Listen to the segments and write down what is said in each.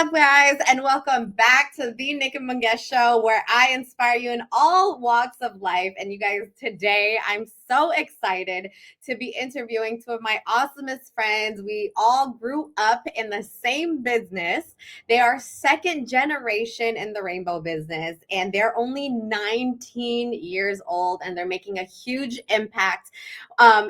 up, guys, and welcome back to the Nikki Mungues Show, where I inspire you in all walks of life. And you guys, today I'm so excited to be interviewing two of my awesomest friends. We all grew up in the same business. They are second generation in the rainbow business, and they're only 19 years old, and they're making a huge impact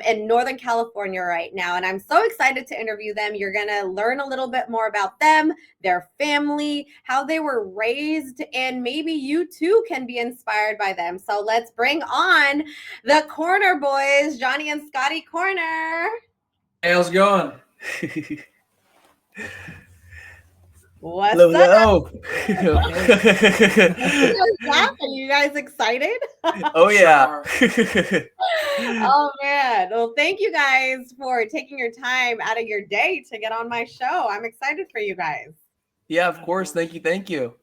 in Northern California right now. And I'm so excited to interview them. You're going to learn a little bit more about them, their family, how they were raised, and maybe you too can be inspired by them. So let's bring on the Corner Boys, Johnny and Scotty Corner. Hey, how's it going? What's Hello. up? Are you guys excited? Oh yeah. Oh man. Well, thank you guys for taking your time out of your day to get on my show. I'm excited for you guys. Yeah, of course. Thank you.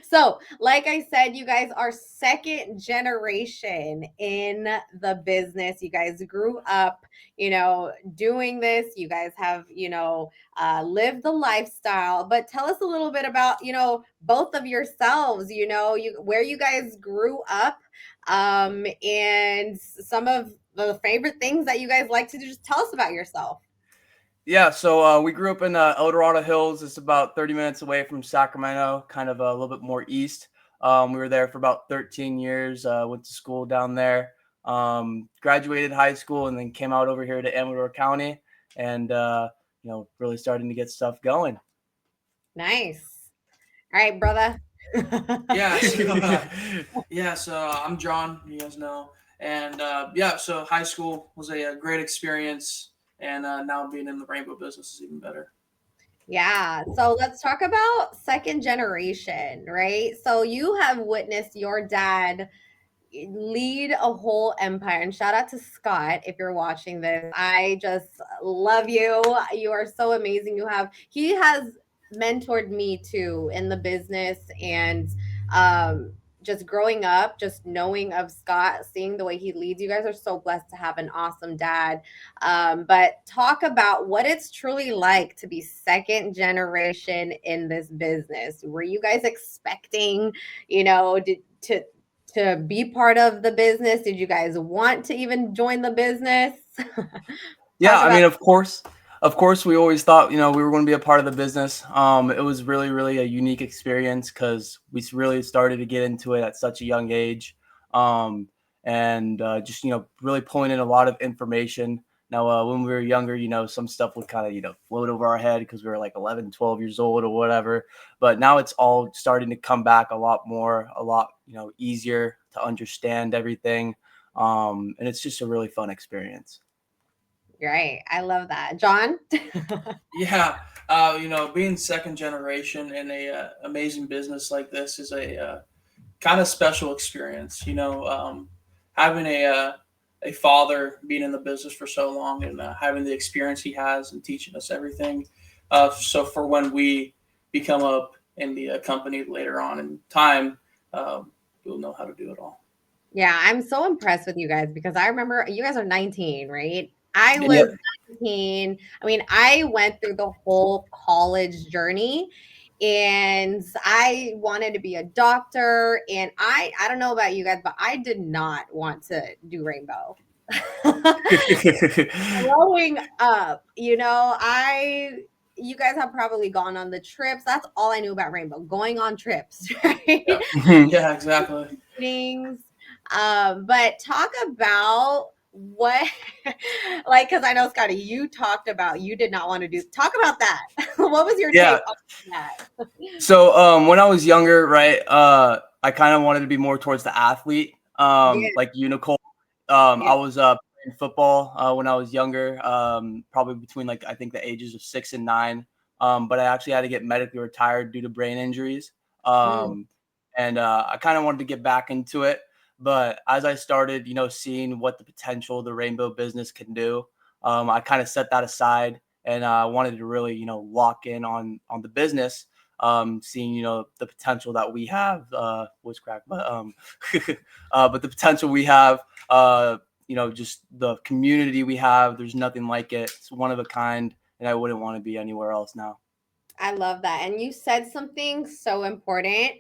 So, like I said, you guys are second generation in the business. You guys grew up, doing this. You guys have, lived the lifestyle. But tell us a little bit about, both of yourselves, where you guys grew up, and some of the favorite things that you guys like to do. Just tell us about yourself. Yeah, so we grew up in El Dorado Hills. It's about 30 minutes away from Sacramento, kind of a little bit more east. We were there for about 13 years, went to school down there, graduated high school, and then came out over here to Amador County and, really starting to get stuff going. Nice. All right, brother. So I'm John, you guys know. And so high school was a great experience. And now being in the rainbow business is even better. Yeah. So let's talk about second generation, right? So you have witnessed your dad lead a whole empire. And shout out to Scott if you're watching this. I just love you. You are so amazing. He has mentored me too in the business, and just growing up, just knowing of Scott, seeing the way he leads. You guys are so blessed to have an awesome dad. But talk about what it's truly like to be second generation in this business. Were you guys expecting, to be part of the business? Did you guys want to even join the business? Yeah, I mean, of course, we always thought, we were going to be a part of the business. It was really, really a unique experience because we really started to get into it at such a young age. And just, really pulling in a lot of information. Now, when we were younger, some stuff would kind of, float over our head because we were like 11, 12 years old or whatever. But now it's all starting to come back a lot more, easier to understand everything. And it's just a really fun experience. Right. I love that. John? Being second generation in a amazing business like this is a kind of special experience. Having a father being in the business for so long and having the experience he has and teaching us everything. So for when we become up in the company later on in time, we'll know how to do it all. Yeah, I'm so impressed with you guys because I remember you guys are 19, right? I was 19. I mean, I went through the whole college journey, and I wanted to be a doctor. And I don't know about you guys, but I did not want to do rainbow. Growing up, you guys have probably gone on the trips. That's all I knew about rainbow, going on trips, right? Yeah, exactly. Meetings. But talk about what, like, because I know, Scotty, you talked about you did not want to talk about that. What was your take on that? So when I was younger, right, I kind of wanted to be more towards the athlete, like Nicole. I was playing football when I was younger, probably between I think the ages of 6 and 9. But I actually had to get medically retired due to brain injuries. And I kind of wanted to get back into it. But as I started, seeing what the potential of the rainbow business can do, I kind of set that aside and I wanted to really, lock in on the business, seeing, the potential that we have, but but the potential we have, just the community we have, there's nothing like it. It's one of a kind, and I wouldn't want to be anywhere else now. I love that. And you said something so important.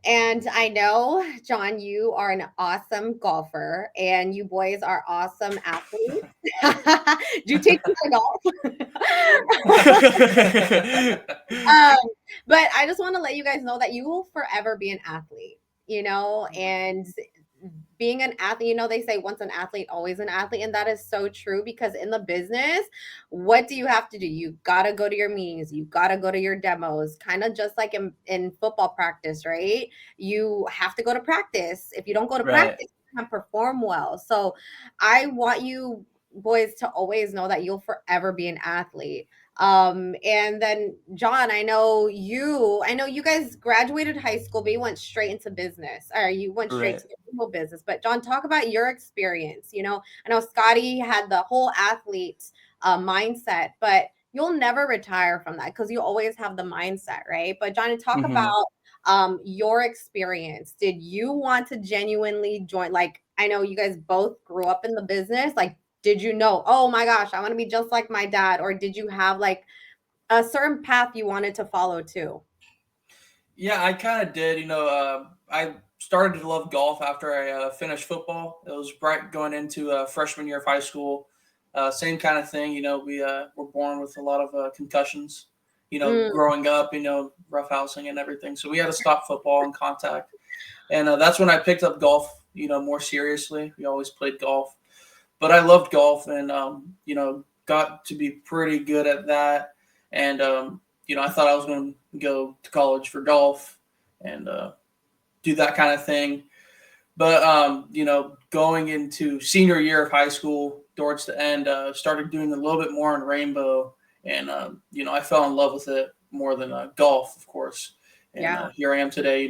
And I know, John, you are an awesome golfer and you boys are awesome athletes. Do you take me to golf? um, but I just want to let you guys know that you will forever be an athlete, and being an athlete, they say once an athlete, always an athlete. And that is so true because in the business, what do you have to do? You got to go to your meetings. You got to go to your demos, kind of just like in football practice, right? You have to go to practice. If you don't go to Right. practice, you can't perform well. So I want you boys to always know that you'll forever be an athlete. And then John, I know you guys graduated high school, but you went straight into business, or you went straight Right. to the real business. But John, talk about your experience. I know Scotty had the whole athlete mindset, but you'll never retire from that because you always have the mindset, right? But John, talk about your experience. Did you want to genuinely join? Like, I know you guys both grew up in the business. Like, did you know, oh my gosh, I want to be just like my dad? Or did you have like a certain path you wanted to follow too? Yeah, I kind of did. I started to love golf after I finished football. It was right going into freshman year of high school. Same kind of thing. We were born with a lot of concussions. Mm, Growing up, roughhousing and everything. So we had to stop football and contact, and that's when I picked up golf. More seriously. We always played golf, but I loved golf and got to be pretty good at that. And I thought I was going to go to college for golf and do that kind of thing. But going into senior year of high school, towards the end, started doing a little bit more in rainbow, and I fell in love with it more than golf, of course. And yeah. here I am today,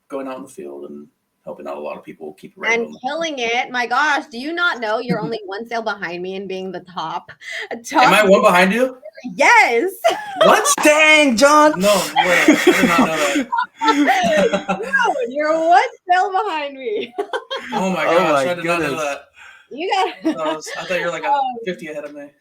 going out in the field and helping out a lot of people keep a And rainbow. killing it. My gosh, do you not know you're only one sail behind me and being the top? Am I one behind you? Yes. What? Dang, John. No way. I did not know that. No, you're one sail behind me. Oh my Oh gosh, my I did not know goodness. that. You got. I thought you were like 50 ahead of me.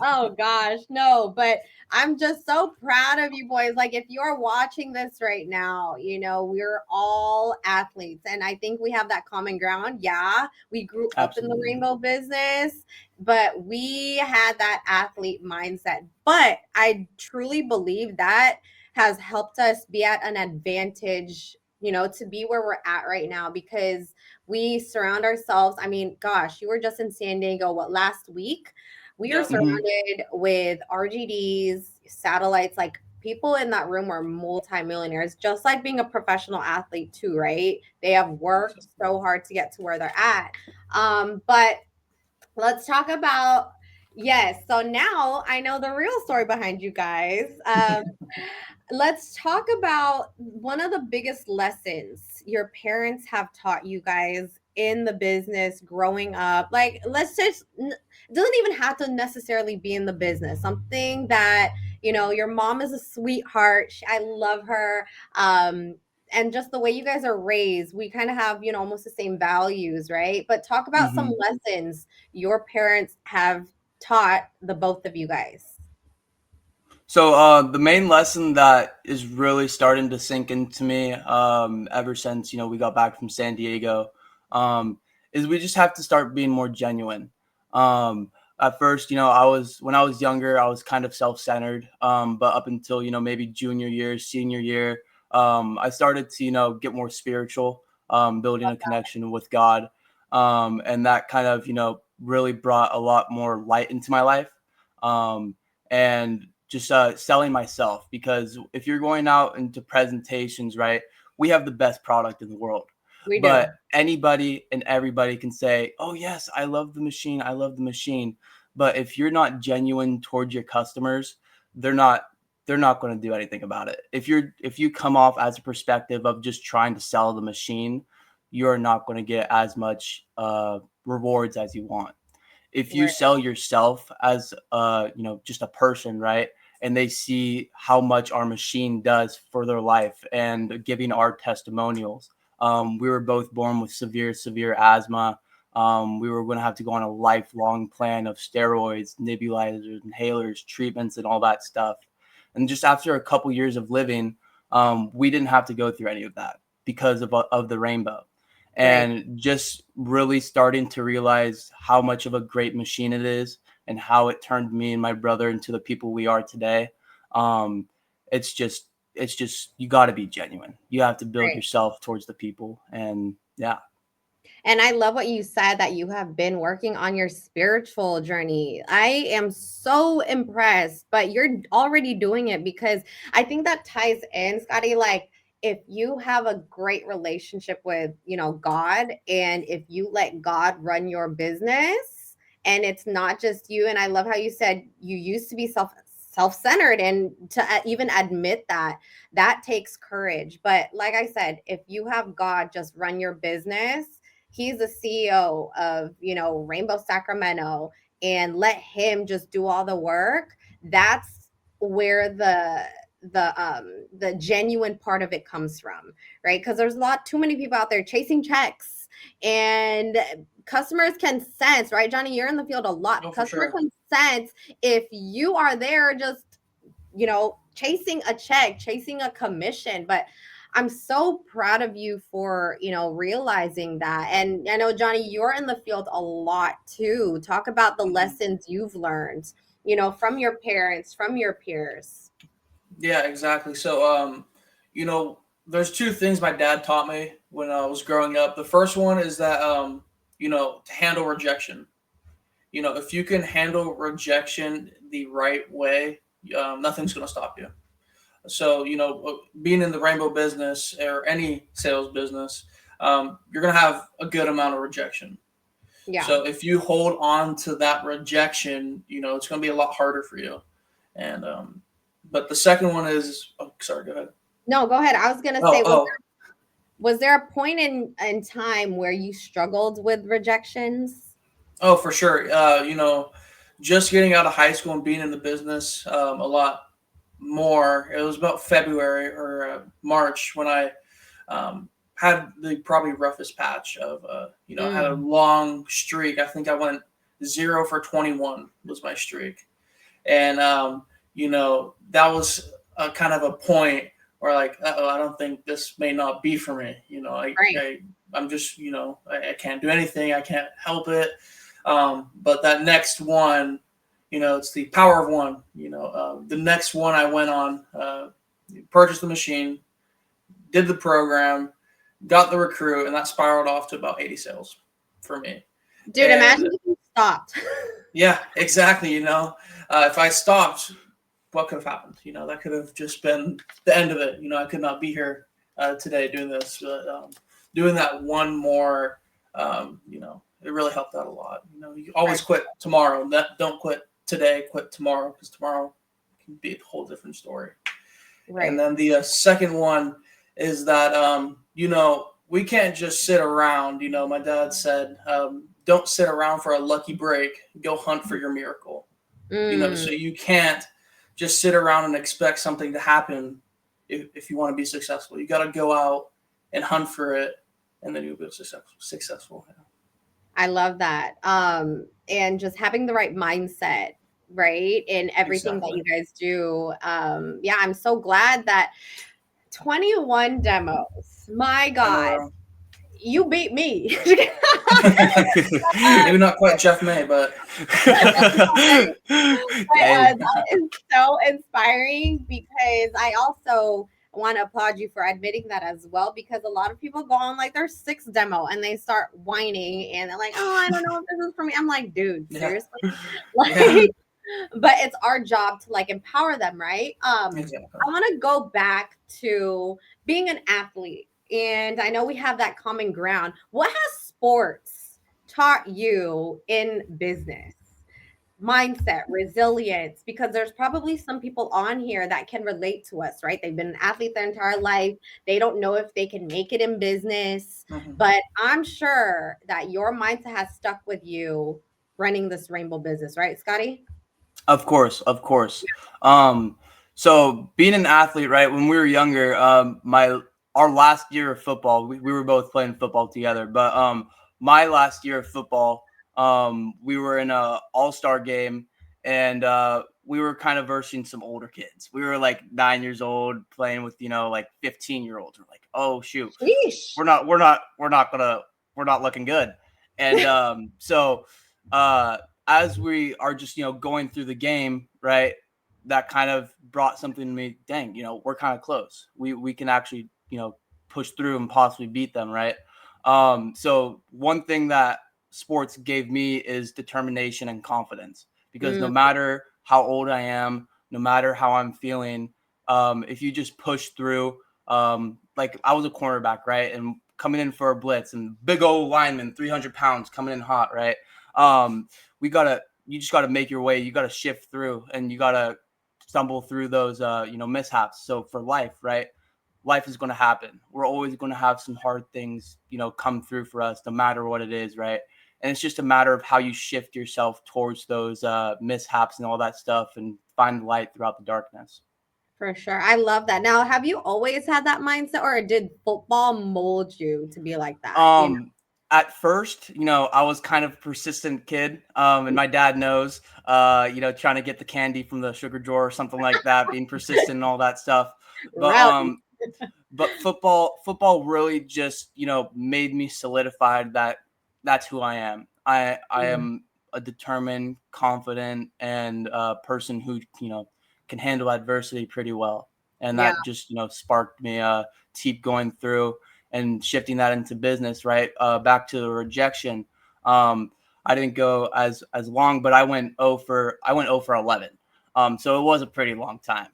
Oh gosh, no, but I'm just so proud of you boys. Like, if you're watching this right now, we're all athletes, and I think we have that common ground. Yeah, we grew up in the Absolutely. rainbow business, but we had that athlete mindset. But I truly believe that has helped us be at an advantage, to be where we're at right now because we surround ourselves. I mean, gosh, you were just in San Diego, last week? We are Yeah. surrounded with RGDs, satellites, like people in that room are multimillionaires, just like being a professional athlete too, right? They have worked so hard to get to where they're at. But let's talk about, yes. So now I know the real story behind you guys. Let's talk about one of the biggest lessons your parents have taught you guys in the business growing up. Like, it doesn't even have to necessarily be in the business. Something that, your mom is a sweetheart. I love her. And just the way you guys are raised, we kind of have, almost the same values, right? But talk about some lessons your parents have taught the both of you guys. So the main lesson that is really starting to sink into me ever since we got back from San Diego is we just have to start being more genuine. At first, when I was younger, I was kind of self-centered, but up until maybe junior year, senior year, I started to get more spiritual, building a connection with God, and that kind of really brought a lot more light into my life, and just selling myself, because if you're going out into presentations, right, we have the best product in the world. We do. But anybody and everybody can say, oh yes, I love the machine, I love the machine. But if you're not genuine towards your customers, they're not going to do anything about it. If you come off as a perspective of just trying to sell the machine, you're not going to get as much rewards as you want. If you Right. sell yourself as just a person, right, and they see how much our machine does for their life and giving our testimonials. We were both born with severe asthma. We were going to have to go on a lifelong plan of steroids, nebulizers, inhalers, treatments, and all that stuff. And just after a couple years of living, we didn't have to go through any of that because of the rainbow. And just really starting to realize how much of a great machine it is and how it turned me and my brother into the people we are today. It's just you got to be genuine. You have to build yourself towards the people. And yeah. And I love what you said, that you have been working on your spiritual journey. I am so impressed, but you're already doing it, because I think that ties in, Scotty, like, if you have a great relationship with, God, and if you let God run your business, and it's not just you. And I love how you said you used to be self-centered, and to even admit that takes courage. But like I said, if you have God just run your business, he's the CEO of, Rainbow Sacramento, and let him just do all the work. That's where the genuine part of it comes from, right? Because there's too many people out there chasing checks, and customers can sense, right, Johnny? You're in the field a lot. Customers can sense if you are there just, chasing a check, chasing a commission. But I'm so proud of you for, realizing that. And I know, Johnny, you're in the field a lot too. Talk about the lessons you've learned, from your parents, from your peers. Yeah, exactly. So, there's two things my dad taught me when I was growing up. The first one is that, to handle rejection. If you can handle rejection the right way, nothing's going to stop you. So, being in the rainbow business or any sales business, you're going to have a good amount of rejection. Yeah. So if you hold on to that rejection, it's going to be a lot harder for you. And, but the second one is, sorry, go ahead. No, go ahead. I was going to say, was there a point in time where you struggled with rejections? Oh, for sure. Just getting out of high school and being in the business a lot more. It was about February or March when I had the probably roughest patch of, I had a long streak. I think I went 0 for 21 was my streak. And, that was a kind of a point where, like, I don't think this may not be for me. I'm just, I can't do anything. I can't help it. But that next one, it's the power of one. The next one I went on, purchased the machine, did the program, got the recruit, and that spiraled off to about 80 sales for me. Dude, imagine if you stopped. Yeah, exactly. If I stopped, what could have happened? That could have just been the end of it. I could not be here today doing this. But doing that one more, it really helped out a lot. You always quit tomorrow. Don't quit today, quit tomorrow, because tomorrow can be a whole different story. Right. And then the second one is that, we can't just sit around. My dad said, don't sit around for a lucky break. Go hunt for your miracle. So you can't just sit around and expect something to happen if you want to be successful. You got to go out and hunt for it, and then you'll be successful. Yeah. I love that. And just having the right mindset, right, in everything that you guys do. I'm so glad that 21 demos. My God, you beat me. Maybe not quite Jeff May, but that is so inspiring, because I also want to applaud you for admitting that as well, because a lot of people go on like their 6th demo and they start whining and they're like, oh, I don't know if this is for me. I'm like, dude, seriously? But it's our job to like empower them, right? Exactly. I want to go back to being an athlete, and I know we have that common ground. What has sports taught you in business? Mindset, resilience, because there's probably some people on here that can relate to us, right? They've been an athlete their entire life. They don't know if they can make it in business, but I'm sure that your mindset has stuck with you running this rainbow business, right, Scotty? Of course. So being an athlete, right? When we were younger, our last year of football, we were both playing football together, but my last year of football, we were in a all-star game, and we were kind of versing some older kids. We were like 9 years old playing with, like 15-year-olds. We're like, oh shoot, Sheesh. we're not looking good. And so as we are just, going through the game, right, that kind of brought something to me. Dang, we're kind of close. We can actually, push through and possibly beat them, right? So one thing that sports gave me is determination and confidence, because no matter how old I am, no matter how I'm feeling, if you just push through, like I was a cornerback, right? And coming in for a blitz and big old lineman, 300 pounds coming in hot, right? You just got to make your way. You got to shift through, and you got to stumble through those, mishaps. So for life, right? Life is going to happen. We're always going to have some hard things, come through for us, no matter what it is, right? And it's just a matter of how you shift yourself towards those mishaps and all that stuff, and find light throughout the darkness. For sure. I love that. Now, have you always had that mindset, or did football mold you to be like that? At first, I was kind of a persistent kid. And my dad knows, trying to get the candy from the sugar drawer or something like that, being persistent and all that stuff. But football really just, made me solidified that that's who I am. I am a determined, confident, and person who, can handle adversity pretty well. And that just, sparked me to keep going through and shifting that into business, right? Back to the rejection. I didn't go as long, but I went 0 for 11. So it was a pretty long time.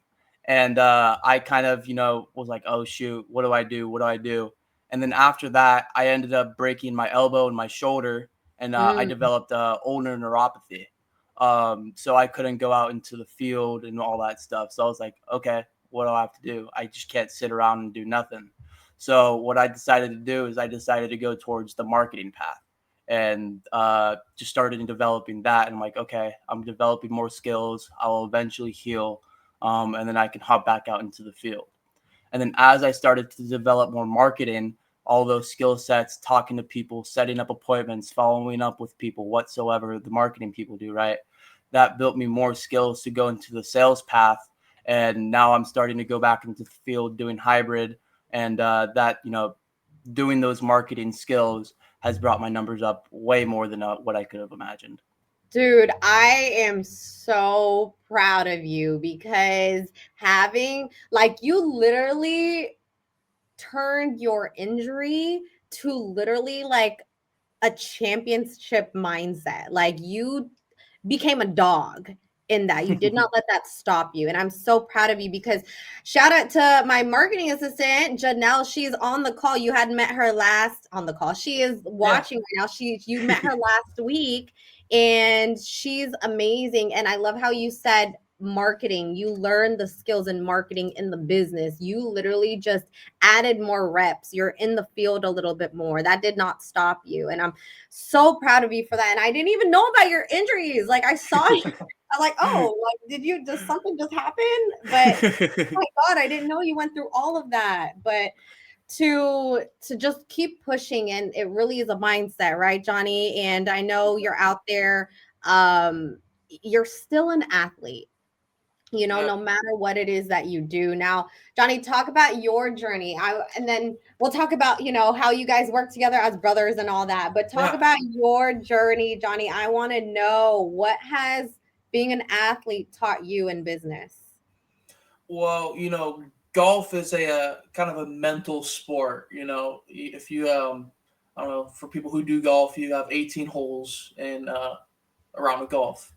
And I kind of, was like, oh shoot, what do I do? What do I do? And then after that, I ended up breaking my elbow and my shoulder, and I developed ulnar neuropathy. So I couldn't go out into the field and all that stuff. So I was like, okay, what do I have to do? I just can't sit around and do nothing. So what I decided to do is I decided to go towards the marketing path, and just started developing that. And I'm like, okay, I'm developing more skills. I'll eventually heal. And then I can hop back out into the field. And then as I started to develop more marketing, all those skill sets, talking to people, setting up appointments, following up with people, whatsoever the marketing people do, right? That built me more skills to go into the sales path. And now I'm starting to go back into the field doing hybrid. And that, doing those marketing skills has brought my numbers up way more than what I could have imagined. Dude, I am so proud of you, because you literally turned your injury to literally like a championship mindset. Like, you became a dog in that. You did not let that stop you. And I'm so proud of you, because shout out to my marketing assistant, Janelle. She's on the call. You hadn't met her last on the call. She is watching right now. You met her last week, and she's amazing. And I love how you said marketing. You learned the skills in marketing in the business. You literally just added more reps. You're in the field a little bit more. That did not stop you. And I'm so proud of you for that. And I didn't even know about your injuries. Like, I saw you. I was like, oh, like, does something just happen? But oh my God, I didn't know you went through all of that. But to just keep pushing, and it really is a mindset, right, Johnny? And I know you're out there. You're still an athlete, no matter what it is that you do. Now, Johnny, talk about your journey. And then we'll talk about, how you guys work together as brothers and all that. But talk about your journey, Johnny. I want to know, what has being an athlete taught you in business? Well, golf is a kind of a mental sport. If you, I don't know, for people who do golf, you have 18 holes in around the golf.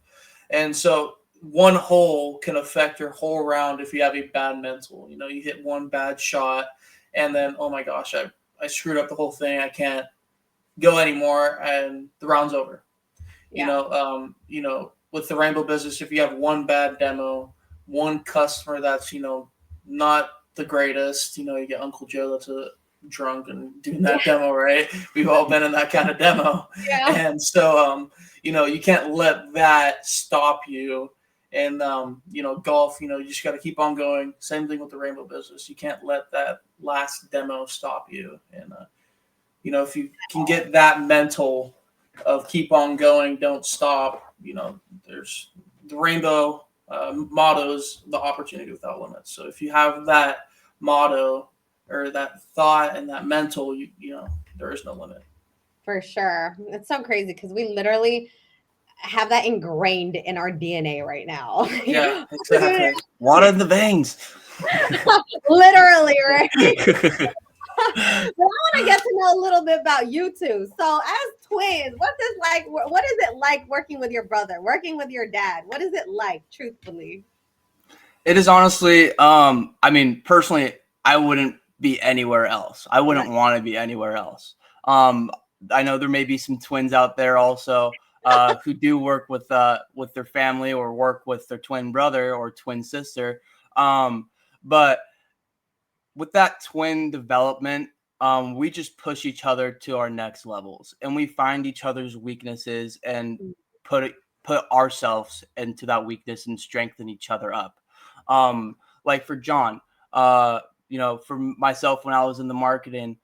And so one hole can affect your whole round if you have a bad mental. You hit one bad shot, and then, oh my gosh, I screwed up the whole thing. I can't go anymore, and the round's over. With the rainbow business, if you have one bad demo, one customer that's, not the greatest, you get Uncle Joe that's a drunk and doing that demo, right? We've all been in that kind of demo. And so, you can't let that stop you. And, golf, you just got to keep on going. Same thing with the rainbow business. You can't let that last demo stop you. And, if you can get that mental of keep on going, don't stop, there's the rainbow motto is the opportunity without limits. So if you have that motto or that thought and that mental, you know, there is no limit. For sure. It's so crazy because we literally have that ingrained in our DNA right now. Yeah, exactly. Water in the veins. Literally, right? But I want to get to know a little bit about you two. So, as twins, what is it like working with your brother, working with your dad? What is it like, truthfully? It is honestly, I mean, personally, I wouldn't be anywhere else. I wouldn't want to be anywhere else. I know there may be some twins out there also who do work with their family or work with their twin brother or twin sister. But with that twin development, we just push each other to our next levels, and we find each other's weaknesses and put ourselves into that weakness and strengthen each other up. Like for John, you know, for myself when I was in the marketing,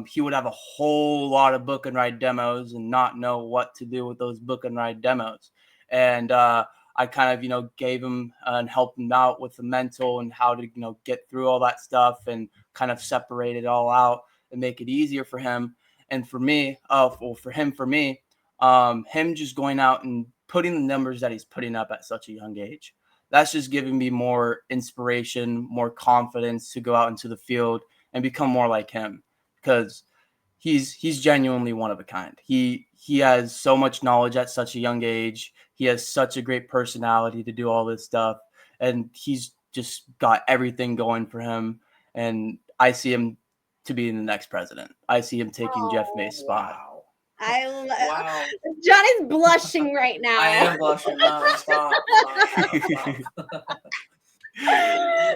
he would have a whole lot of book and ride demos and not know what to do with those book and ride demos. And I kind of, you know, gave him and helped him out with the mental and how to, you know, get through all that stuff and kind of separate it all out and make it easier for him. And for me, for me, him just going out and putting the numbers that he's putting up at such a young age, that's just giving me more inspiration, more confidence to go out into the field and become more like him, because he's genuinely one of a kind. He has so much knowledge at such a young age. He has such a great personality to do all this stuff, and he's just got everything going for him. And I see him to be the next president. I see him taking Jeff May's spot. Wow. Wow. Johnny's blushing right now. I am blushing. No, stop.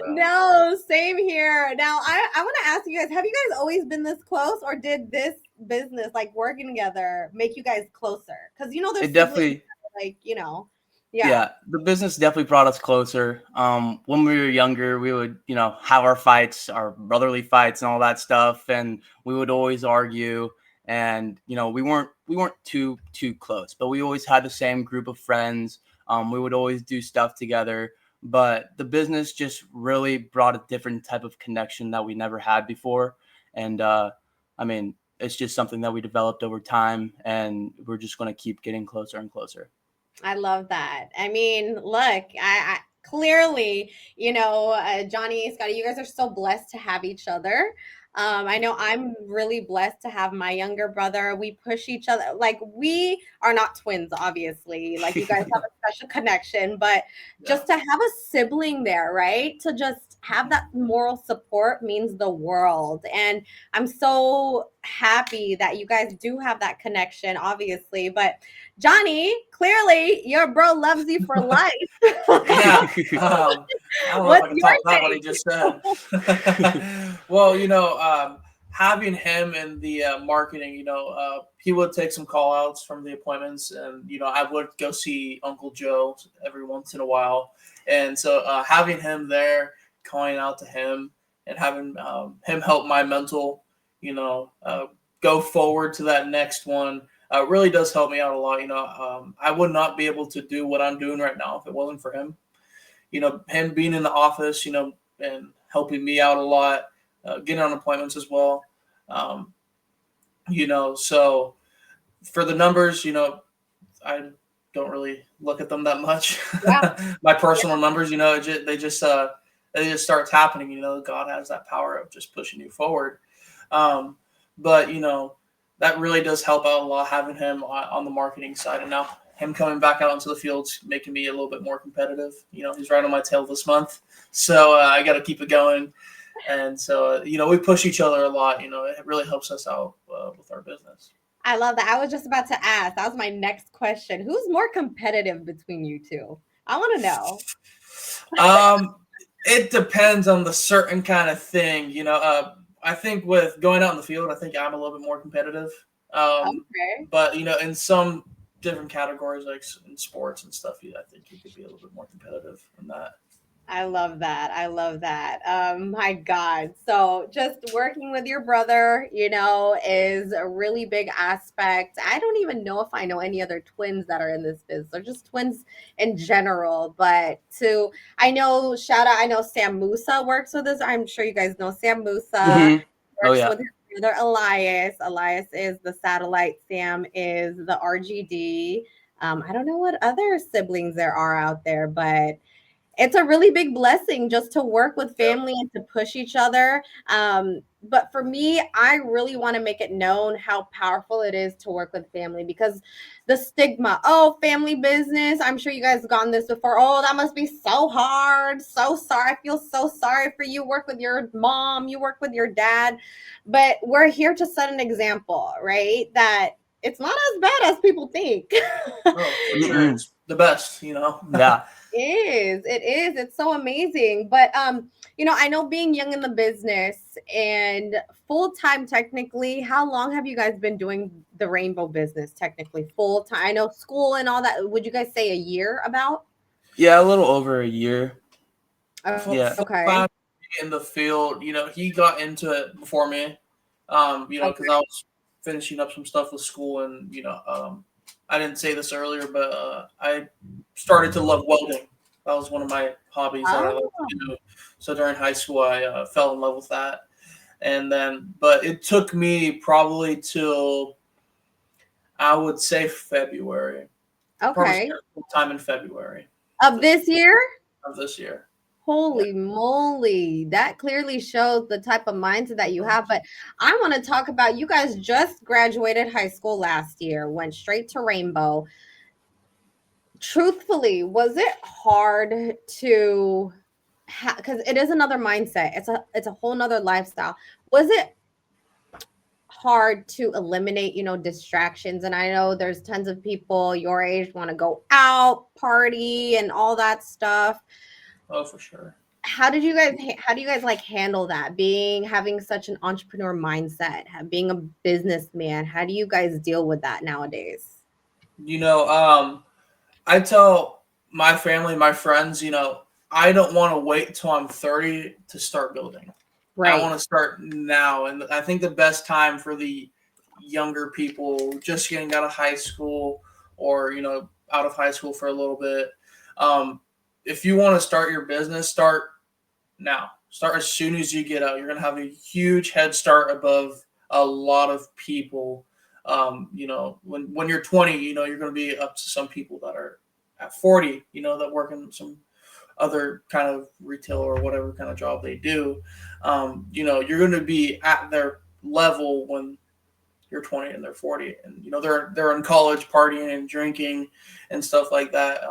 No, same here. Now, I want to ask you guys, have you guys always been this close, or did this business, like working together, make you guys closer? Because, you know, there's It definitely, like, you know, yeah, the business definitely brought us closer. When we were younger, we would, you know, have our fights, our brotherly fights and all that stuff, and we would always argue. And, you know, we weren't too close, but we always had the same group of friends. We would always do stuff together, but the business just really brought a different type of connection that we never had before. And I mean, it's just something that we developed over time, and we're just going to keep getting closer and closer. I love that. I mean, look, I clearly, you know, Johnny, Scotty, you guys are so blessed to have each other. I know I'm really blessed to have my younger brother. We push each other. Like, we are not twins, obviously. Like, you guys have a special connection, but just to have a sibling there, right? To just have that moral support means the world. And I'm so happy that you guys do have that connection, obviously. But Johnny, clearly your bro loves you for life. Yeah. I don't know if I can top that what he just said. Well, you know, having him in the marketing, you know, he would take some call outs from the appointments, and, you know, I would go see Uncle Joe every once in a while. And so having him there, calling out to him and having him help my mental, you know, go forward to that next one, really does help me out a lot. You know, I would not be able to do what I'm doing right now if it wasn't for him. You know, him being in the office, you know, and helping me out a lot, getting on appointments as well. You know, so for the numbers, you know, I don't really look at them that much. Yeah. My personal numbers, you know, they just starts happening. You know, God has that power of just pushing you forward. But, you know, that really does help out a lot, having him on the marketing side. And now him coming back out into the fields, making me a little bit more competitive. You know, he's right on my tail this month. So I got to keep it going. And so, you know, we push each other a lot. You know, it really helps us out with our business. I love that. I was just about to ask. That was my next question. Who's more competitive between you two? I want to know. It depends on the certain kind of thing. You know, I think with going out in the field, I think I'm a little bit more competitive. Okay. But, you know, in some different categories, like in sports and stuff, I think you could be a little bit more competitive in that. I love that. I love that. My God. So just working with your brother, is a really big aspect. I don't even know if I know any other twins that are in this business. They're just twins in general. But shout out, I know Sam Musa works with us. I'm sure you guys know Sam Musa Oh works yeah. with his brother Elias. Elias is the satellite. Sam is the RGD. I don't know what other siblings there are out there, but it's a really big blessing just to work with Yeah. family and to push each other. But for me, I really want to make it known how powerful it is to work with family because the stigma, oh, family business. I'm sure you guys have gotten this before. Oh, that must be so hard. So sorry. I feel so sorry for you. Work with your mom, you work with your dad. But we're here to set an example, right? That it's not as bad as people think. Oh, for sure. It's the best, Yeah. It is. It's so amazing. But I know being young in the business and full time technically, how long have you guys been doing the rainbow business technically full time? I know school and all that. Would you guys say a year about? Yeah, a little over a year. Yeah. Full Okay. time in the field, he got into it before me. Because I was finishing up some stuff with school, and I didn't say this earlier, but I started to love welding. That was one of my hobbies that I Oh, liked to do. So during high school, I fell in love with that, and then, but it took me probably till I would say February. Probably okay. started full time in February Of this year? of this year. Yeah. Holy moly. That clearly shows the type of mindset that you have. But I want to talk about you guys just graduated high school last year, went straight to Rainbow. Truthfully, was it hard to because it is another mindset. It's a whole nother lifestyle. Was it hard to eliminate, distractions? And I know there's tons of people your age want to go out, party, and all that stuff. Oh, for sure. How do you guys like handle that, having such an entrepreneur mindset, being a businessman? How do you guys deal with that nowadays? You know, I tell my family, my friends, I don't want to wait till I'm 30 to start building. I Right. want to start now. And I think the best time for the younger people just getting out of high school or, out of high school for a little bit, um, if you want to start your business, start now. Start as soon as you get out. You're going to have a huge head start above a lot of people. When you're 20, you're going to be up to some people that are at 40, that work in some other kind of retail or whatever kind of job they do. You're going to be at their level when you're 20 and they're 40, and they're in college partying and drinking and stuff like that.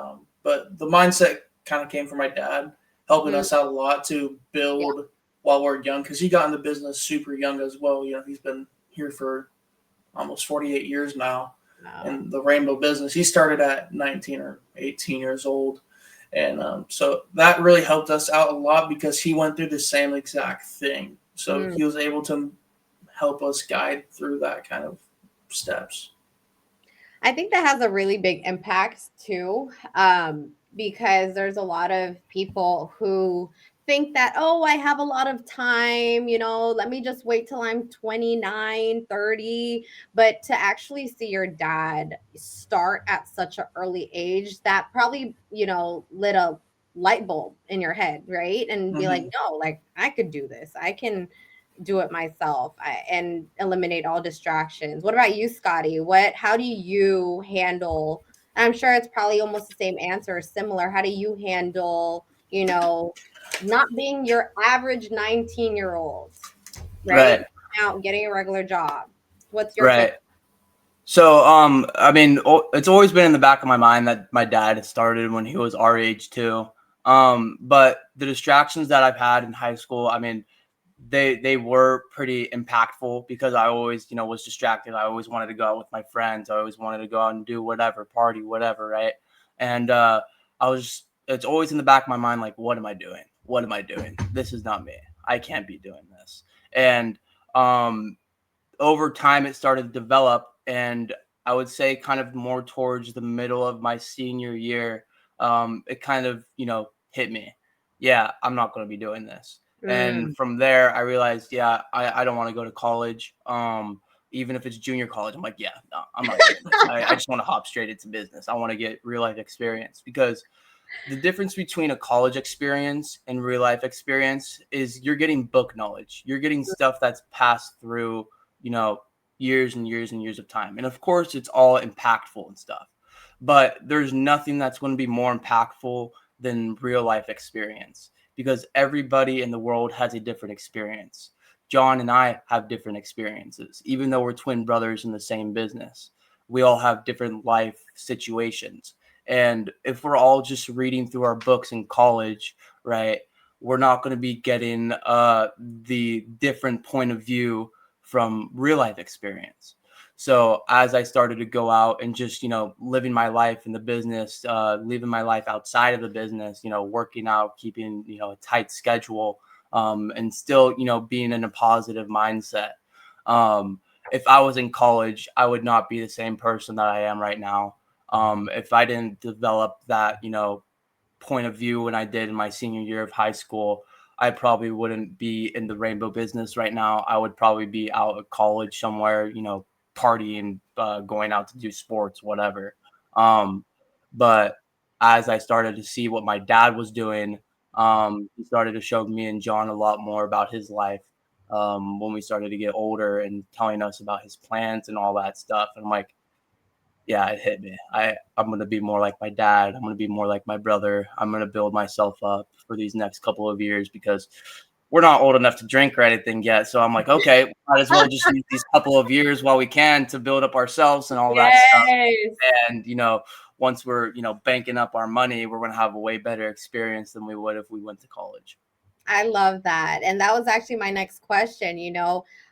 But the mindset kind of came from my dad, helping Mm, us out a lot to yeah. build while we're young, because he got in the business super young as well. He's been here for almost 48 years now Wow. in the rainbow business. He started at 19 or 18 years old. And so that really helped us out a lot because he went through the same exact thing. So Mm. he was able to help us guide through that kind of steps. I think that has a really big impact too, because there's a lot of people who think that, oh, I have a lot of time, let me just wait till I'm 29, 30. But to actually see your dad start at such an early age, that probably, lit a light bulb in your head, right? And be like, Mm-hmm. no, like I could do this. I can do it myself and eliminate all distractions. What about you, Scotty? How do you handle, I'm sure it's probably almost the same answer or similar. How do you handle, not being your average 19-year-old, right? Right. Out getting a regular job. What's your take? Right. So, I mean, it's always been in the back of my mind that my dad had started when he was our age too. But the distractions that I've had in high school, I mean, they were pretty impactful because I always, was distracted. I always wanted to go out with my friends. I always wanted to go out and do whatever, party, whatever, right? And it's always in the back of my mind, like, what am I doing? What am I doing? This is not me. I can't be doing this. And um, over time, it started to develop, and I would say kind of more towards the middle of my senior year, it kind of, hit me yeah, I'm not going to be doing this. And Mm. from there, I realized, yeah, I don't want to go to college. Even if it's junior college, I'm like, yeah, no, I'm not doing this. I just want to hop straight into business. I want to get real life experience, because the difference between a college experience and real life experience is you're getting book knowledge. You're getting stuff that's passed through, years and years and years of time. And of course, it's all impactful and stuff. But there's nothing that's going to be more impactful than real life experience, because everybody in the world has a different experience. John and I have different experiences, even though we're twin brothers in the same business. We all have different life situations. And if we're all just reading through our books in college, right, we're not going to be getting the different point of view from real life experience. So as I started to go out and just, living my life in the business, living my life outside of the business, working out, keeping, a tight schedule, and still, being in a positive mindset. If I was in college, I would not be the same person that I am right now. If I didn't develop that, point of view when I did in my senior year of high school, I probably wouldn't be in the rainbow business right now. I would probably be out at college somewhere, partying, going out to do sports, whatever. Um, but as I started to see what my dad was doing, he started to show me and John a lot more about his life, when we started to get older, and telling us about his plans and all that stuff. And I'm like, yeah, it hit me. I'm gonna be more like my dad. I'm gonna be more like my brother. I'm gonna build myself up for these next couple of years, because we're not old enough to drink or anything yet. So I'm like, okay, might as well just use these couple of years while we can to build up ourselves and all that stuff. Yes. And once we're banking up our money, we're gonna have a way better experience than we would if we went to college. I love that. And that was actually my next question,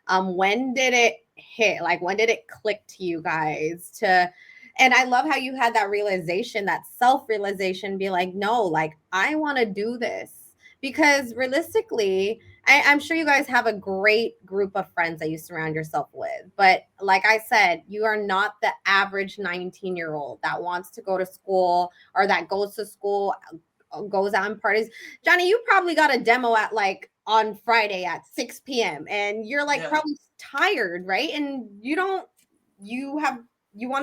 when did it hit? Like, when did it click to you guys and I love how you had that realization, that self-realization, be like, no, like, I want to do this. Because realistically, I'm sure you guys have a great group of friends that you surround yourself with. But like I said, you are not the average 19-year-old that wants to go to school, or that goes to school, goes out and parties. Johnny, you probably got a demo at like on Friday at 6 p.m. and you're like probably tired, right? And you want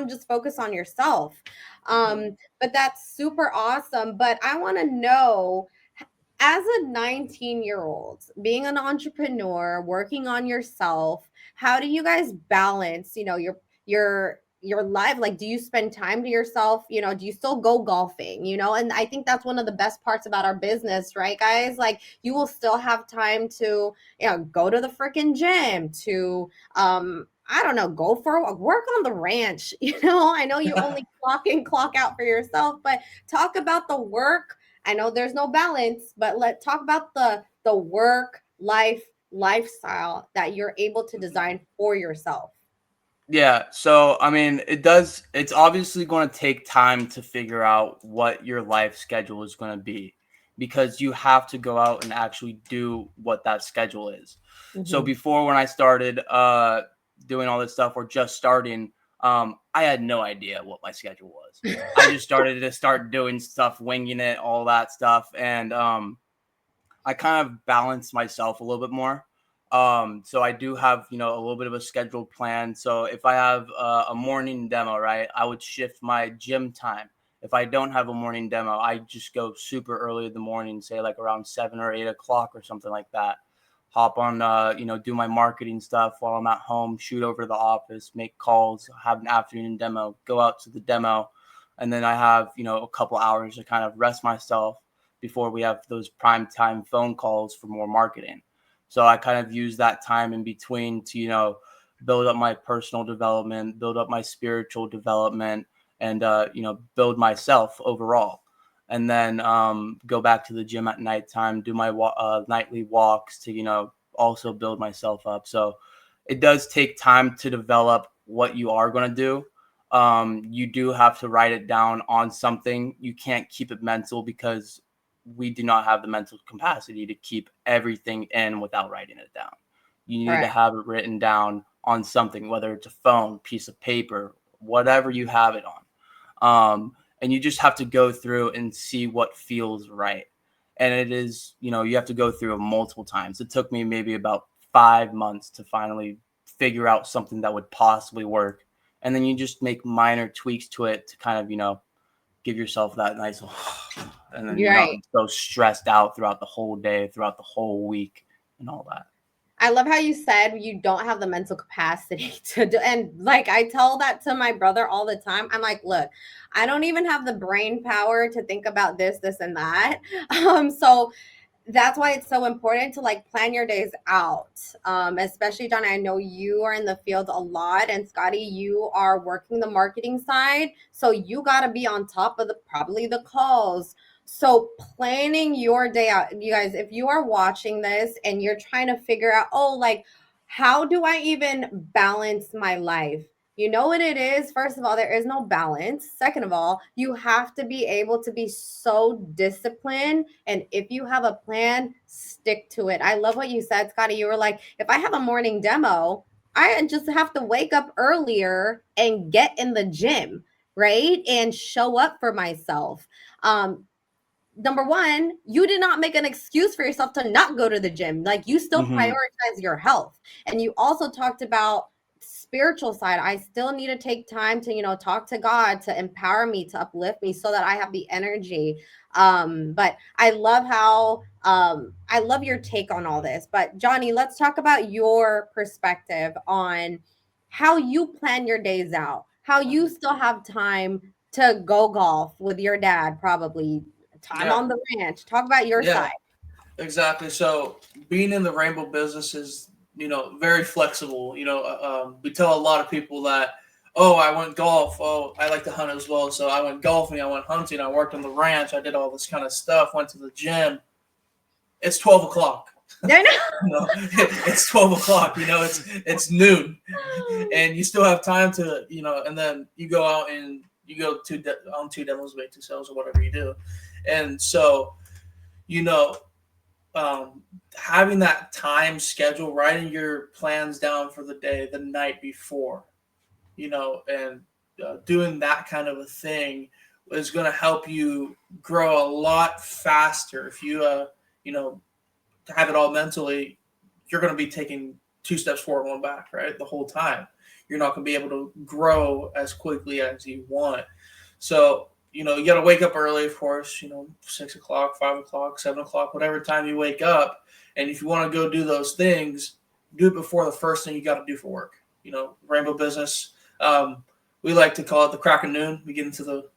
to just focus on yourself. But that's super awesome. But I want to know, as a 19-year-old, being an entrepreneur, working on yourself, how do you guys balance, your life? Like, do you spend time to yourself? Do you still go golfing? And I think that's one of the best parts about our business, right, guys? Like, you will still have time to, go to the freaking gym, to I don't know, go for a walk, work on the ranch. I know you only clock in, clock out for yourself, but talk about the work. I know there's no balance, but let's talk about the work life lifestyle that you're able to design for yourself. Yeah, so I mean, it's obviously going to take time to figure out what your life schedule is going to be, because you have to go out and actually do what that schedule is. So Mm-hmm. before, when I started doing all this stuff, or just starting, I had no idea what my schedule was. I just started to start doing stuff, winging it, all that stuff, and I kind of balance myself a little bit more. So I do have, a little bit of a scheduled plan. So if I have a morning demo, right, I would shift my gym time. If I don't have a morning demo, I just go super early in the morning, say like around 7 or 8 o'clock or something like that. Hop on, do my marketing stuff while I'm at home, shoot over to the office, make calls, have an afternoon demo, go out to the demo. And then I have, a couple hours to kind of rest myself before we have those prime time phone calls for more marketing. So I kind of use that time in between to, build up my personal development, build up my spiritual development, and, build myself overall. And then go back to the gym at nighttime, do my nightly walks to, also build myself up. So it does take time to develop what you are going to do. You do have to write it down on something. You can't keep it mental, because we do not have the mental capacity to keep everything in without writing it down. You need to Right. have it written down on something, whether it's a phone, piece of paper, whatever you have it on. And you just have to go through and see what feels right. And it is, you know, you have to go through it multiple times. It took me maybe about 5 months to finally figure out something that would possibly work. And then you just make minor tweaks to it to kind of, you know, give yourself that nice, and then you're not Right. so stressed out throughout the whole day, throughout the whole week, and all that. I love how you said you don't have the mental capacity to do, and like I tell that to my brother all the time. I'm like, look, I don't even have the brain power to think about this, and that. So that's why it's so important to like plan your days out. Especially John, I know you are in the field a lot, and Scotty, you are working the marketing side. So you gotta be on top of probably the calls. So planning your day out, you guys, if you are watching this and you're trying to figure out, oh, like, how do I even balance my life? You know what it is? First of all, there is no balance. Second of all, you have to be able to be so disciplined. And if you have a plan, stick to it. I love what you said, Scotty. You were like, if I have a morning demo, I just have to wake up earlier and get in the gym, right? And show up for myself. Number one, you did not make an excuse for yourself to not go to the gym. Like you still prioritize your health. And you also talked about spiritual side. I still need to take time to, you know, talk to God to empower me, to uplift me so that I have the energy. But I love how I love your take on all this. But Johnny, let's talk about your perspective on how you plan your days out, how you still have time to go golf with your dad, probably time Yeah. on the ranch. Talk about your Yeah, side. exactly. So being in the rainbow business is, you know, very flexible. You know, we tell a lot of people that, oh, I went golf. Oh, I like to hunt as well. So I went golfing. I went hunting. I worked on the ranch. I did all this kind of stuff. Went to the gym. It's 12 o'clock. No, no. You know, it's 12 o'clock. You know, it's noon, and you still have time to, you know, and then you go out and you go on two demos, make two sales, or whatever you do, and so, you know, having that time schedule, writing your plans down for the day the night before, you know, and doing that kind of a thing is going to help you grow a lot faster. If you, you know, have it all mentally, you're going to be taking 2 steps forward, 1 back, right? The whole time. You're not going to be able to grow as quickly as you want. So, you know, you got to wake up early, of course, you know, 6 o'clock, 5 o'clock, 7 o'clock, whatever time you wake up. And if you want to go do those things, do it before the first thing you got to do for work. You know, rainbow business, we like to call it the crack of noon. We get into the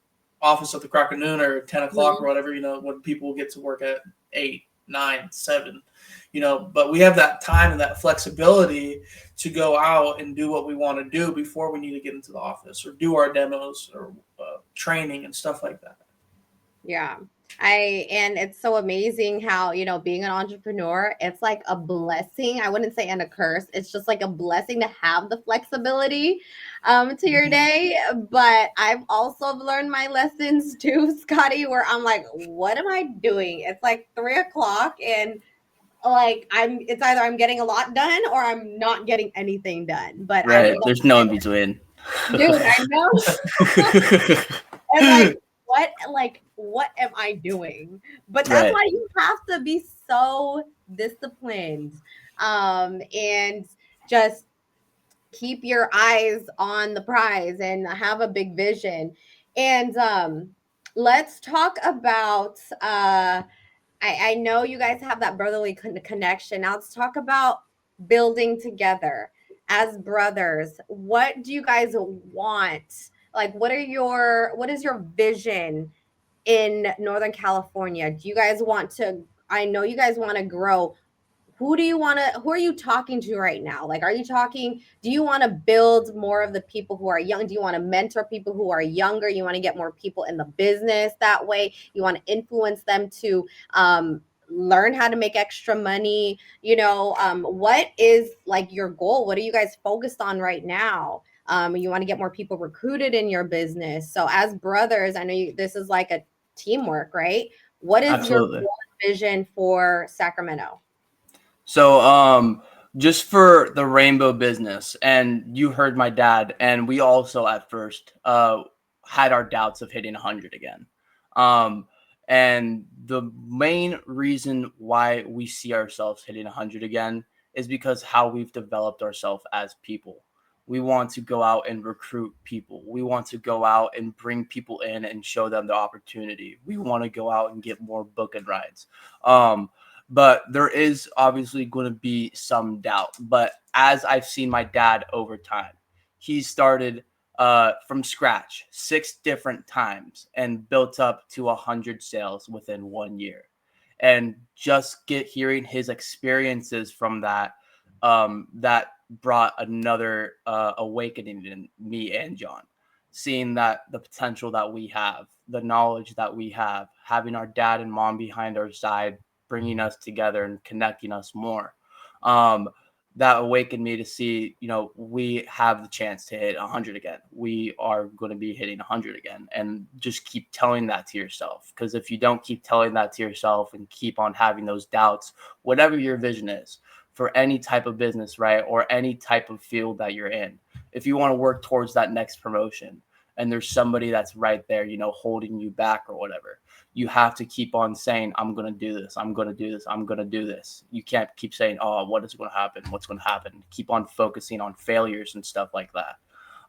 office at the crack of noon or 10 o'clock or whatever, you know, when people get to work at 8, 9, 7, you know, but we have that time and that flexibility to go out and do what we want to do before we need to get into the office or do our demos or training and stuff like that. Yeah. And it's so amazing how, you know, being an entrepreneur, it's like a blessing. I wouldn't say and a curse. It's just like a blessing to have the flexibility to your day. But I've also learned my lessons too, Scotty, where I'm like, what am I doing? It's like 3 o'clock and like it's either I'm getting a lot done or I'm not getting anything done. But Right. There's no in between. Dude, I know. And what am I doing? But that's why you have to be so disciplined and just keep your eyes on the prize and have a big vision. And let's talk about I know you guys have that brotherly connection. Now let's talk about building together as brothers. What do you guys want? Like, what is your vision in Northern California? Do you guys want to, I know you guys want to grow. Who are you talking to right now? Like, do you want to build more of the people who are young? Do you want to mentor people who are younger? You want to get more people in the business that way? You want to influence them to learn how to make extra money? You know, what is like your goal? What are you guys focused on right now? You want to get more people recruited in your business. So as brothers, I know this is like a teamwork, right? What is your vision for Sacramento? So just for the rainbow business, and you heard my dad, and we also at first had our doubts of hitting 100 again. And the main reason why we see ourselves hitting 100 again is because how we've developed ourselves as people. We want to go out and recruit people. We want to go out and bring people in and show them the opportunity. We want to go out and get more booking rides. But there is obviously going to be some doubt. But as I've seen my dad over time, he started from scratch 6 different times and built up to 100 sales within 1 year. And just hearing his experiences from that, that brought another awakening in me and John, seeing that the potential that we have, the knowledge that we have, having our dad and mom behind our side, bringing us together and connecting us more. That awakened me to see, we have the chance to hit 100 again. We are going to be hitting 100 again, and just keep telling that to yourself. Because if you don't keep telling that to yourself and keep on having those doubts, whatever your vision is for any type of business, right, or any type of field that you're in, if you want to work towards that next promotion and there's somebody that's right there, holding you back or whatever, you have to keep on saying, I'm going to do this. I'm going to do this. I'm going to do this. You can't keep saying, oh, what is going to happen? What's going to happen? Keep on focusing on failures and stuff like that.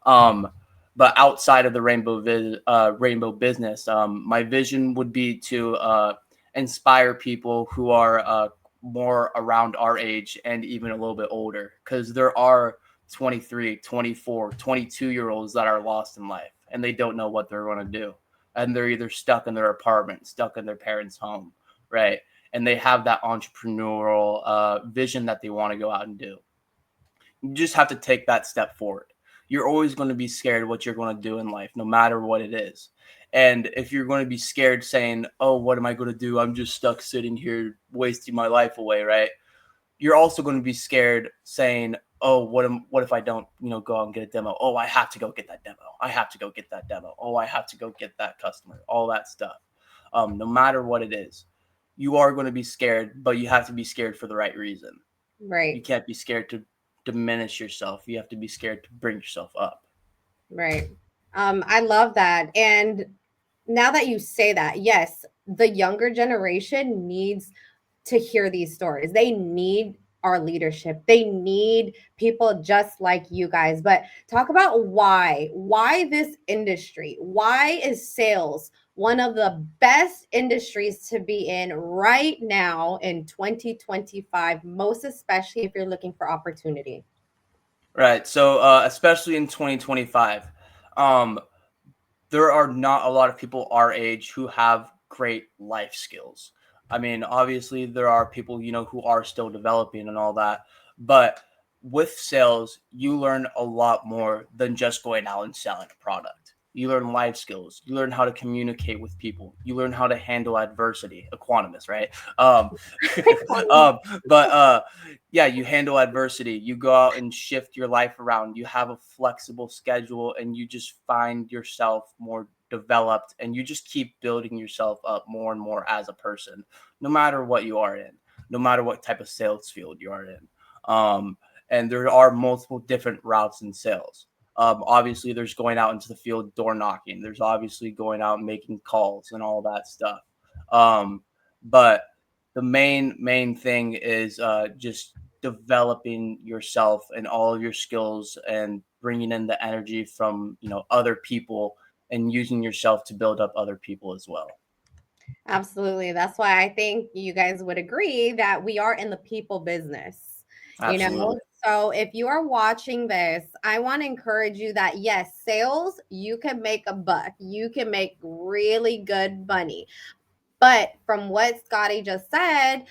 But outside of the rainbow business, my vision would be to inspire people who are more around our age and even a little bit older, because there are 23, 24, 22-year-olds that are lost in life and they don't know what they're going to do. And they're either stuck in their apartment, stuck in their parents' home, right? And they have that entrepreneurial vision that they want to go out and do. You just have to take that step forward. You're always going to be scared of what you're going to do in life, no matter what it is. And if you're going to be scared saying, oh, what am I going to do? I'm just stuck sitting here wasting my life away, right? You're also going to be scared saying, oh, what if I don't, go out and get a demo? Oh, I have to go get that demo. I have to go get that demo. Oh, I have to go get that customer, all that stuff. No matter what it is, you are going to be scared, but you have to be scared for the right reason. Right. You can't be scared to diminish yourself. You have to be scared to bring yourself up. Right. I love that. And now that you say that, yes, the younger generation needs to hear these stories. They need our leadership. They need people just like you guys. But talk about why this industry, why is sales one of the best industries to be in right now in 2025, most especially if you're looking for opportunity? Right. So especially in 2025, there are not a lot of people our age who have great life skills. I mean, obviously there are people, who are still developing and all that, but with sales, you learn a lot more than just going out and selling a product. You learn life skills. You learn how to communicate with people. You learn how to handle adversity. Equanimous, right? Yeah, you handle adversity. You go out and shift your life around. You have a flexible schedule, and you just find yourself more developed, and you just keep building yourself up more and more as a person, no matter what you are in, no matter what type of sales field you are in. And there are multiple different routes in sales. Obviously, there's going out into the field, door knocking. There's obviously going out and making calls and all that stuff. But the main thing is just developing yourself and all of your skills and bringing in the energy from other people and using yourself to build up other people as well. Absolutely. That's why I think you guys would agree that we are in the people business. Absolutely. So if you are watching this, I want to encourage you that yes, sales, you can make a buck. You can make really good money. But from what Scotty just said,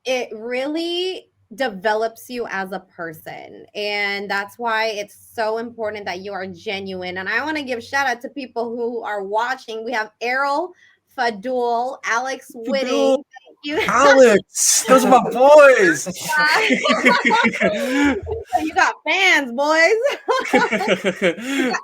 it really develops you as a person. And that's why it's so important that you are genuine. And I want to give shout out to people who are watching. We have Errol, Fadul, Alex Whitting. Thank you. Alex, those are my boys. You got fans, boys. You got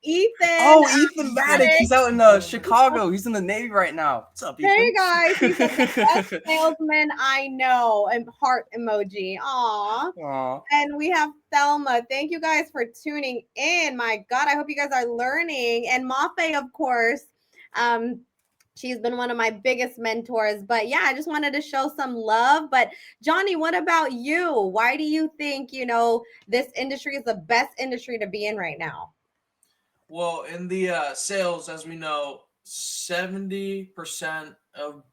Ethan. Oh, Ethan Maddox. He's out in Chicago. He's in the Navy right now. What's up, Ethan? Hey guys, he's the best salesman I know. And heart emoji. Aww. And we have Thelma. Thank you guys for tuning in. My God, I hope you guys are learning. And Mafe, of course. She's been one of my biggest mentors. But yeah, I just wanted to show some love. But Johnny, what about you? Why do you think, this industry is the best industry to be in right now? Well, in the sales, as we know, 70% of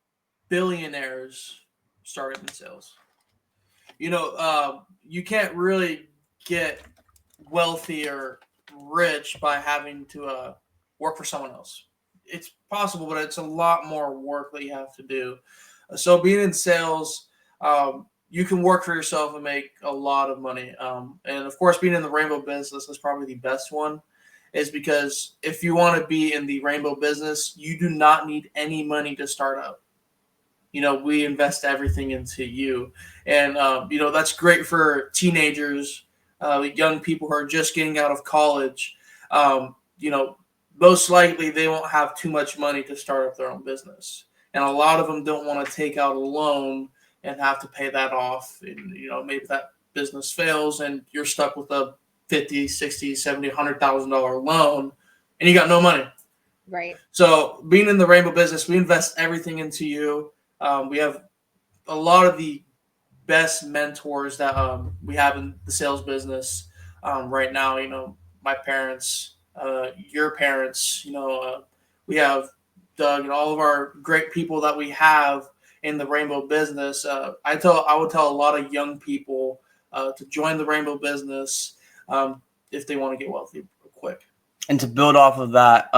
billionaires started in sales. You can't really get wealthy or rich by having to work for someone else. It's possible, but it's a lot more work that you have to do. So being in sales, you can work for yourself and make a lot of money. And of course, being in the rainbow business is probably the best one, is because if you want to be in the rainbow business, you do not need any money to start out. We invest everything into you. And, that's great for teenagers, young people who are just getting out of college. Most likely they won't have too much money to start up their own business. And a lot of them don't want to take out a loan and have to pay that off. And, maybe that business fails and you're stuck with a 50, 60, 70, $100,000 loan and you got no money. Right. So being in the rainbow business, we invest everything into you. We have a lot of the best mentors that we have in the sales business right now. My parents, your parents, we have Doug and all of our great people that we have in the rainbow business. I would tell a lot of young people to join the rainbow business if they want to get wealthy quick. And to build off of that,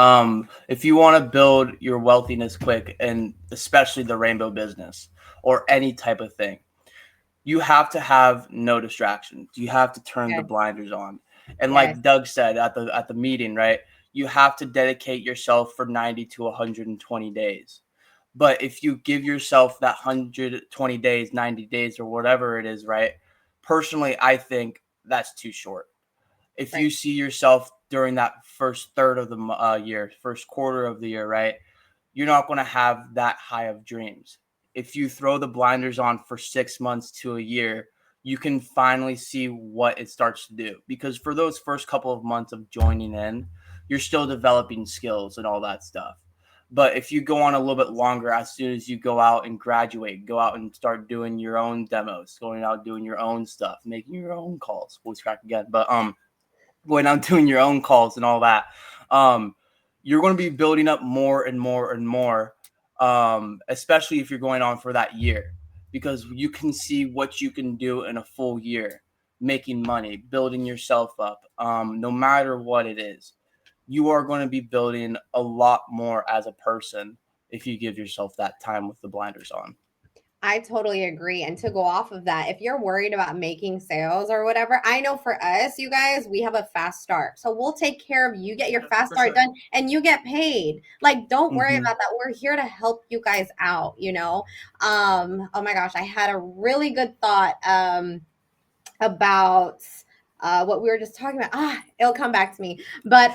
if you want to build your wealthiness quick, and especially the rainbow business or any type of thing, you have to have no distractions. You have to turn the blinders on. And like Doug said at the meeting, right, you have to dedicate yourself for 90 to 120 days. But if you give yourself that 120 days, 90 days, or whatever it is, right, personally, I think that's too short. If you see yourself during that first third of the year, first quarter of the year, right, you're not going to have that high of dreams. If you throw the blinders on for 6 months to a year, you can finally see what it starts to do. Because for those first couple of months of joining in, you're still developing skills and all that stuff. But if you go on a little bit longer, as soon as you go out and graduate, go out and start doing your own demos, going out doing your own stuff, making your own calls, voice crack again, but going out doing your own calls and all that, you're going to be building up more and more and more, especially if you're going on for that year, because you can see what you can do in a full year, making money, building yourself up, no matter what it is. You are going to be building a lot more as a person if you give yourself that time with the blinders on. I totally agree. And to go off of that, if you're worried about making sales or whatever, I know for us, you guys, we have a fast start. So we'll take care of you, get your fast start done, and you get paid. Like, don't worry about that. We're here to help you guys out, Oh my gosh, I had a really good thought about what we were just talking about. It'll come back to me. But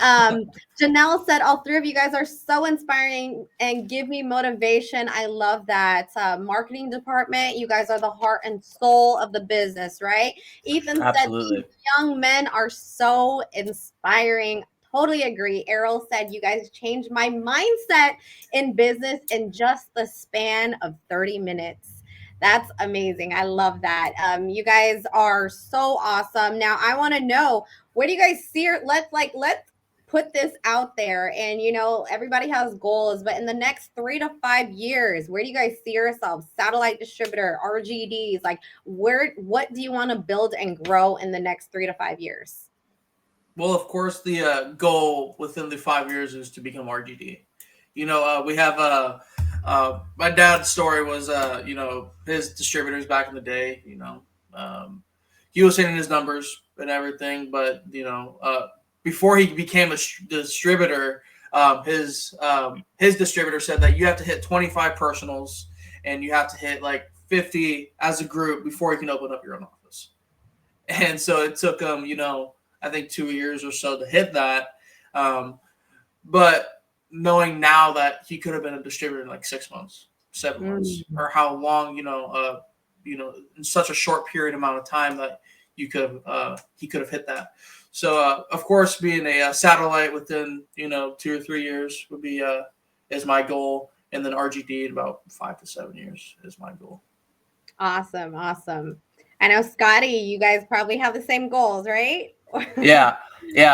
Janelle said, all three of you guys are so inspiring and give me motivation. I love that. Marketing department, you guys are the heart and soul of the business, right? Ethan Absolutely. said, young men are so inspiring. Totally agree. Errol said, you guys changed my mindset in business in just the span of 30 minutes. That's amazing. I love that. You guys are so awesome. Now I want to know, where do you guys see it? Let's put this out there. And everybody has goals, but in the next 3 to 5 years, where do you guys see yourselves? Satellite distributor, RGDs, what do you want to build and grow in the next 3 to 5 years? Well, of course, the goal within the 5 years is to become RGD. We have my dad's story was, his distributors back in the day, he was hitting his numbers and everything, but, before he became a distributor, his distributor said that you have to hit 25 personals and you have to hit like 50 as a group before you can open up your own office. And so it took him, I think 2 years or so to hit that. But knowing now that he could have been a distributor in like 6 months, 7 months, or how long, in such a short period amount of time that he could have hit that. So, of course, being a satellite within, 2 or 3 years would be, is my goal. and then RGD in about 5 to 7 years is my goal. Awesome. I know, Scotty, you guys probably have the same goals, right? Yeah.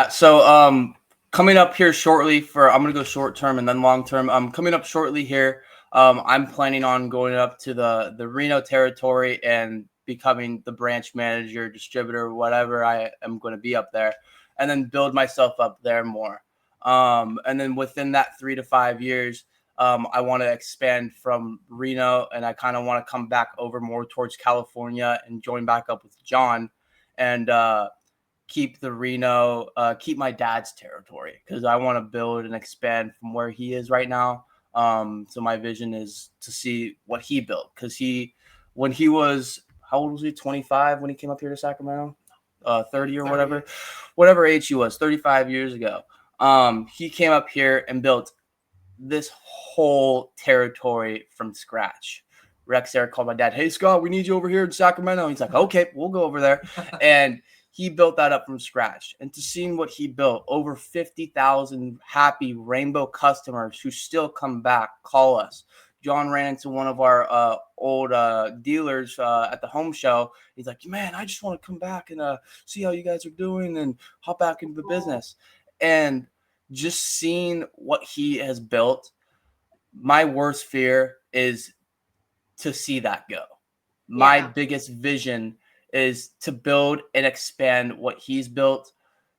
So coming up here shortly I'm gonna go short term and then long term. Coming up shortly here. I'm planning on going up to the Reno territory and becoming the branch manager, distributor, whatever I am going to be up there, and then build myself up there more. And then within that 3 to 5 years, I want to expand from Reno, and I kind of want to come back over more towards California and join back up with John, and keep the Reno, keep my dad's territory, because I want to build and expand from where he is right now. So my vision is to see what he built, because when he was, how old was he? 25 when he came up here to Sacramento, 30 or whatever age he was, 35 years ago. He came up here and built this whole territory from scratch. Rex there called my dad, "Hey Scott, we need you over here in Sacramento." He's like, "Okay, we'll go over there." And he built that up from scratch. And to seeing what he built, over 50,000 happy Rainbow customers who still come back, call us. John ran into one of our old dealers at the home show. He's like, "Man, I just want to come back and see how you guys are doing and hop back into the business." And just seeing what he has built, my worst fear is to see that go. My biggest vision is to build and expand what he's built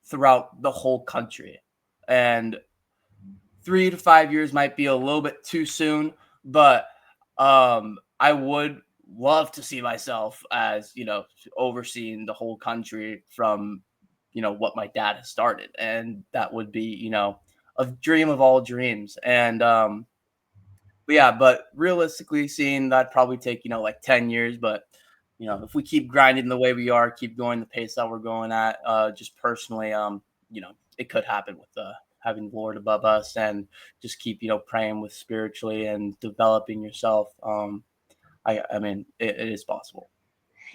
throughout the whole country. And 3 to 5 years might be a little bit too soon, but I would love to see myself as, overseeing the whole country from, what my dad has started. And that would be, a dream of all dreams. And but realistically seeing that probably take, like 10 years. But, if we keep grinding the way we are, keep going the pace that we're going at, just personally, it could happen with having the Lord above us, and just keep, praying with spiritually and developing yourself. I mean, it is possible.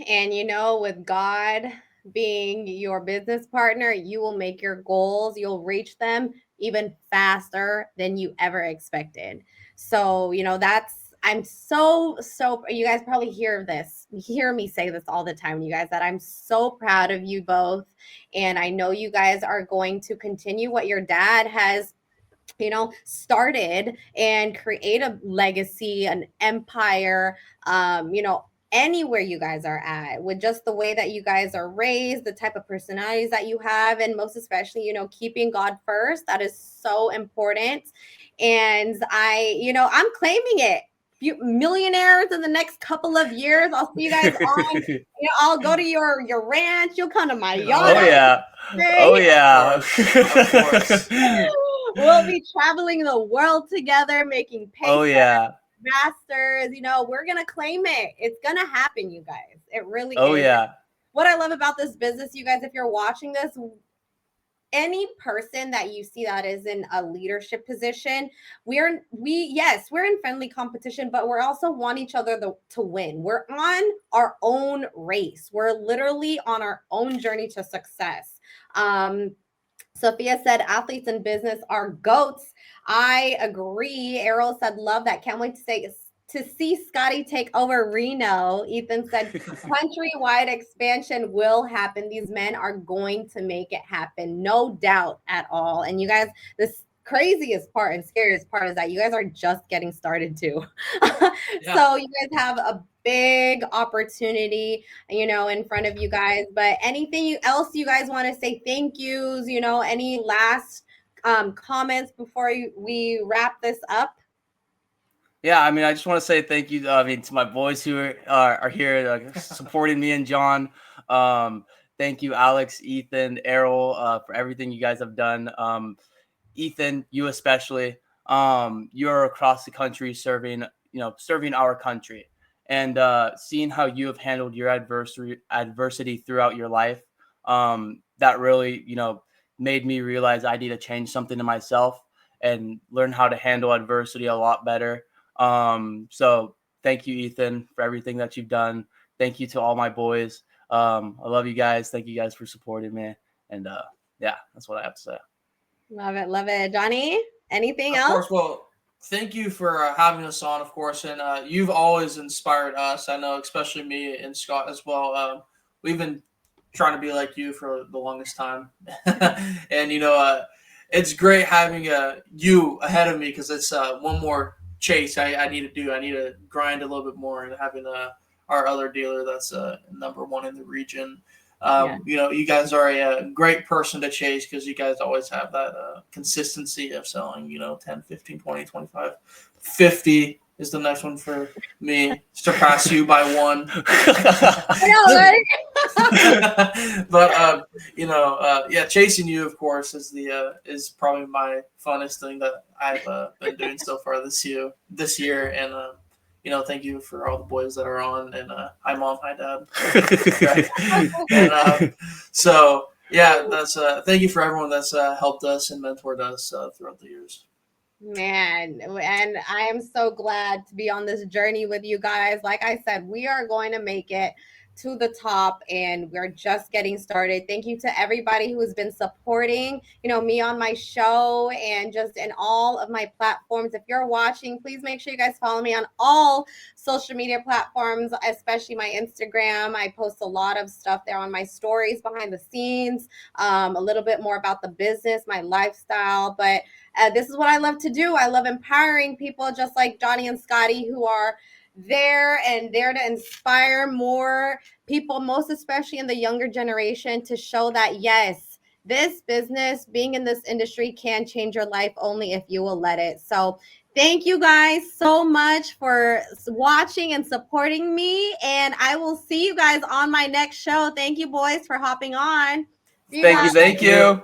And with God being your business partner, you will make your goals, you'll reach them even faster than you ever expected. So, I'm so, you guys probably hear me say this all the time, you guys, that I'm so proud of you both. And I know you guys are going to continue what your dad has started, and create a legacy, an empire, anywhere you guys are at, with just the way that you guys are raised, the type of personalities that you have, and most especially, keeping God first. That is so important. And I'm claiming it. Millionaires in the next couple of years. I'll see you guys on. I'll go to your ranch. You'll come to my yard. Oh yeah. Of course. We'll be traveling the world together, making paychecks, masters. We're gonna claim it. It's gonna happen, you guys. It really is. Oh yeah. What I love about this business, you guys, if you're watching this, any person that you see that is in a leadership position, we're in friendly competition, but we're also want each other to win. We're on our own race. We're literally on our own journey to success. Sophia said athletes in business are goats. I agree. Errol said, love that. Can't wait to see Scotty take over Reno. Ethan said countrywide expansion will happen. These men are going to make it happen. No doubt at all. And you guys, this craziest part and scariest part is that you guys are just getting started too. So you guys have a big opportunity, in front of you guys. But anything else you guys want to say? Thank yous, any last comments before we wrap this up? Yeah, I mean, I just want to say thank you. To my boys who are here supporting me and John. Thank you, Alex, Ethan, Errol, for everything you guys have done. Ethan, you especially. You're across the country serving our country, and seeing how you have handled your adversity throughout your life. That really, made me realize I need to change something to myself and learn how to handle adversity a lot better. So thank you, Ethan, for everything that you've done. Thank you to all my boys. I love you guys. Thank you guys for supporting me. And that's what I have to say. Love it. Johnny, anything else? Of course. Well, thank you for having us on, of course, and you've always inspired us. I know, especially me and Scott as well. We've been trying to be like you for the longest time, and it's great having you ahead of me because it's one more chase I need to do. I need to grind a little bit more, and having our other dealer that's number one in the region. You guys are a great person to chase because you guys always have that consistency of selling, 10, 15, 20, 25, 50 is the next one for me. Surpass you by one. I know, right? But chasing you, of course, is probably my funnest thing that I've been doing so far this year. And thank you for all the boys that are on. And hi, Mom, hi, Dad. And that's thank you for everyone that's helped us and mentored us throughout the years. Man, and I am so glad to be on this journey with you guys. Like I said, we are going to make it to the top, and we're just getting started. Thank you to everybody who has been supporting, me on my show and just in all of my platforms. If you're watching, please make sure you guys follow me on all social media platforms, especially my Instagram. I post a lot of stuff there on my stories behind the scenes, a little bit more about the business, my lifestyle, but this is what I love to do. I love empowering people just like Johnny and Scotty, who are there to inspire more people, most especially in the younger generation, to show that, yes, this business, being in this industry, can change your life only if you will let it. So thank you guys so much for watching and supporting me. And I will see you guys on my next show. Thank you, boys, for hopping on. Thank you.